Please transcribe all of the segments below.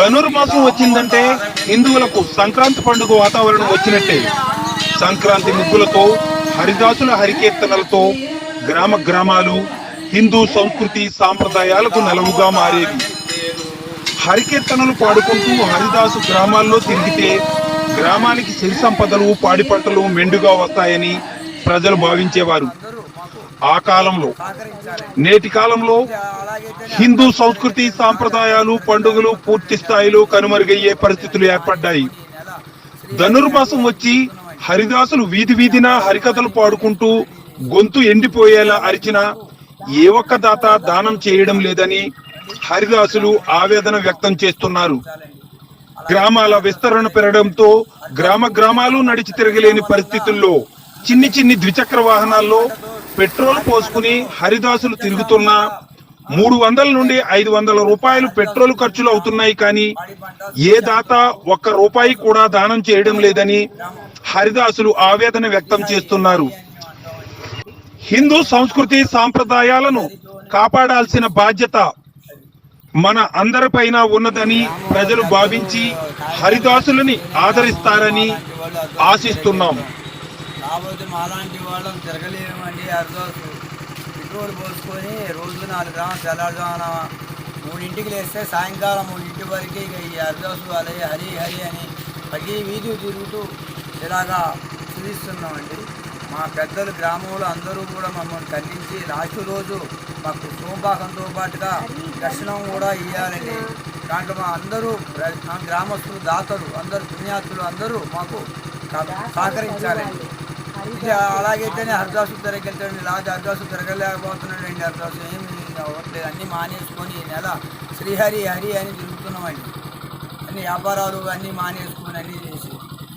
ధనుర్మాసం వచ్చిందంటే హిందువులకు సంక్రాంతి పండుగ వాతావరణం వచ్చినట్టే. సంక్రాంతి ముగ్గులతో, హరిదాసుల హరికీర్తనలతో గ్రామ గ్రామాలు హిందూ సంస్కృతి సాంప్రదాయాలకు నెలవుగా మారేవి. హరికీర్తనలు పాడుకుంటూ హరిదాసు గ్రామాల్లో తిరిగితే గ్రామానికి సిరి సంపదలు, పాడి పంటలు మెండుగా వస్తాయని ప్రజలు భావించేవారు. ఆ కాలంలో, నేటి కాలంలో హిందూ సంస్కృతి సాంప్రదాయాలు, పండుగలు పూర్తి స్థాయిలో కనుమరుగయ్యే పరిస్థితులు ఏర్పడ్డాయి. ధనుర్మాసం వచ్చి హరిదాసులు వీధి వీధిన హరికథలు పాడుకుంటూ గొంతు ఎండిపోయేలా అరిచినా ఏ ఒక్క దాత దానం చేయడం లేదని హరిదాసులు ఆవేదన వ్యక్తం చేస్తున్నారు. గ్రామాల విస్తరణ పెరగడంతో గ్రామ గ్రామాలు నడిచి తిరగలేని పరిస్థితుల్లో చిన్ని చిన్ని ద్విచక్ర వాహనాల్లో పెట్రోల్ పోసుకుని హరిదాసులు తిరుగుతున్నా 300 నుండి 500 రూపాయలు పెట్రోల్ ఖర్చులు అవుతున్నాయి. కానీ ఏ దాత ఒక్క రూపాయి కూడా దానం చేయడం లేదని హరిదాసులు ఆవేదన వ్యక్తం చేస్తున్నారు. హిందూ సంస్కృతి సాంప్రదాయాలను కాపాడాల్సిన బాధ్యత మన అందరిపైన ఉన్నదని ప్రజలు భావించి హరిదాసులని ఆదరిస్తారని ఆశిస్తున్నాం. కాకపోతే మాలాంటి వాళ్ళని తిరగలేమండి. హరిదాసు పెట్రోల్ పోసుకొని రోజు 4 గ్రాములు తెల్లారుజామున 3ంటికి లేస్తే సాయంకాలం 3ంటి వరకు ఇక ఈ హరిదాసు అలే హరి హరి అని ప్రతి వీధి తిరుగుతూ ఇలాగా చూపిస్తున్నామండి. మా పెద్దలు గ్రామంలో అందరూ కూడా మమ్మల్ని ఖండించి లాస్ట్ రోజు మాకు సోమపాకంతో పాటుగా దర్శనం కూడా ఇవ్వాలండి. దాంట్లో మా అందరూ గ్రామస్తులు, దాతలు, అందరూ పుణ్యాతులు అందరూ మాకు సహకరించాలండి. ఇది అలాగైతేనే హరిదాసు తిరగలుగుతాడండి. లాస్ట్ హరిదాసు తిరగలేకపోతున్నాడండి. హరిదాసు ఏమి అవ్వట్లేదు. అన్నీ మానేసుకొని ఈ నెల శ్రీహరి హరి అని తిరుగుతున్నామండి. అన్ని వ్యాపారాలు అన్నీ మానేసుకొని అన్నీ చేసి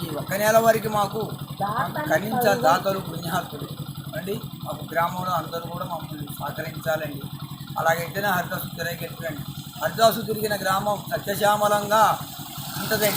ఈ ఒక్క నెల వరకు మాకు ఖండించాలి దాతలు, పుణ్యాతులు అండి. మాకు గ్రామంలో అందరూ కూడా మమ్మల్ని సహకరించాలండి. అలాగైతేనే హరిదాసు తిరగలుగుతాడండి. హరిదాసు తిరిగిన గ్రామం సత్యశ్యామలంగా ఉంటుందండి.